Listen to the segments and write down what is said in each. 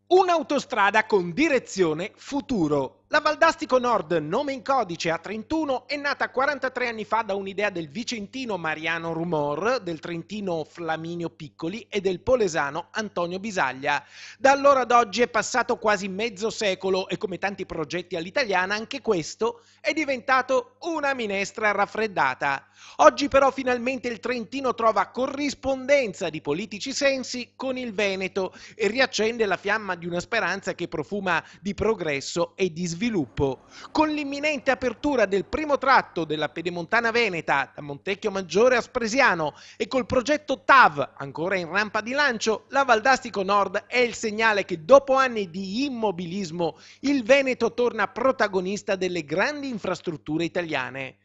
Un'autostrada con direzione futuro. La Valdastico Nord, nome in codice A31, è nata 43 anni fa da un'idea del vicentino Mariano Rumor, del trentino Flaminio Piccoli e del polesano Antonio Bisaglia. Da allora ad oggi è passato quasi mezzo secolo e come tanti progetti all'italiana anche questo è diventato una minestra raffreddata. Oggi però finalmente il Trentino trova corrispondenza di politici sensi con il Veneto e riaccende la fiamma di una speranza che profuma di progresso e di sviluppo. Con l'imminente apertura del primo tratto della Pedemontana Veneta da Montecchio Maggiore a Spresiano e col progetto TAV ancora in rampa di lancio, la Valdastico Nord è il segnale che dopo anni di immobilismo il Veneto torna protagonista delle grandi infrastrutture italiane.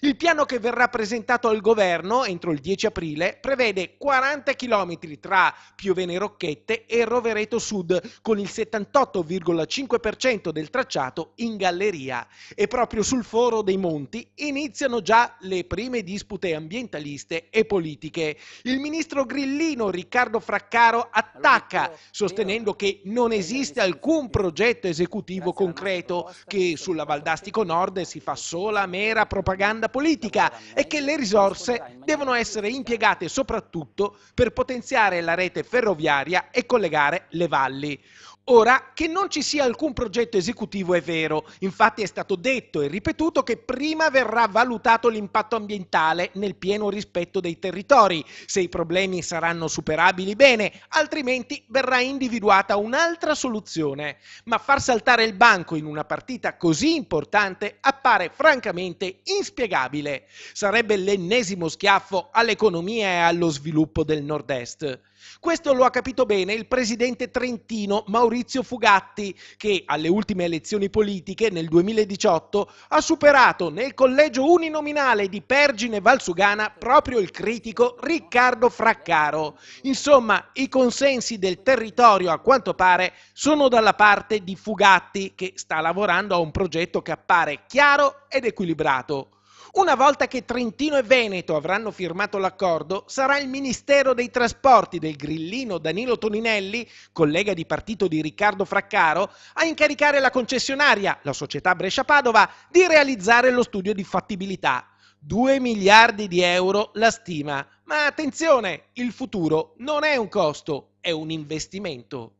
Il piano che verrà presentato al governo entro il 10 aprile prevede 40 km tra Piovene Rocchette e Rovereto Sud, con il 78,5% del tracciato in galleria. E proprio sul Foro dei Monti iniziano già le prime dispute ambientaliste e politiche. Il ministro grillino Riccardo Fraccaro attacca, sostenendo che non esiste alcun progetto esecutivo concreto, che sulla Valdastico Nord si fa sola mera propaganda politica e che le risorse devono essere impiegate soprattutto per potenziare la rete ferroviaria e collegare le valli. Ora, che non ci sia alcun progetto esecutivo è vero, infatti è stato detto e ripetuto che prima verrà valutato l'impatto ambientale nel pieno rispetto dei territori. Se i problemi saranno superabili bene, altrimenti verrà individuata un'altra soluzione. Ma far saltare il banco in una partita così importante appare francamente inspiegabile. Sarebbe l'ennesimo schiaffo all'economia e allo sviluppo del Nord-Est. Questo lo ha capito bene il presidente trentino Maurizio Fugatti, che alle ultime elezioni politiche nel 2018 ha superato nel collegio uninominale di Pergine Valsugana proprio il critico Riccardo Fraccaro. Insomma, i consensi del territorio a quanto pare sono dalla parte di Fugatti, che sta lavorando a un progetto che appare chiaro ed equilibrato. Una volta che Trentino e Veneto avranno firmato l'accordo, sarà il Ministero dei Trasporti del grillino Danilo Toninelli, collega di partito di Riccardo Fraccaro, a incaricare la concessionaria, la società Brescia-Padova, di realizzare lo studio di fattibilità. 2 miliardi di euro la stima. Ma attenzione, il futuro non è un costo, è un investimento.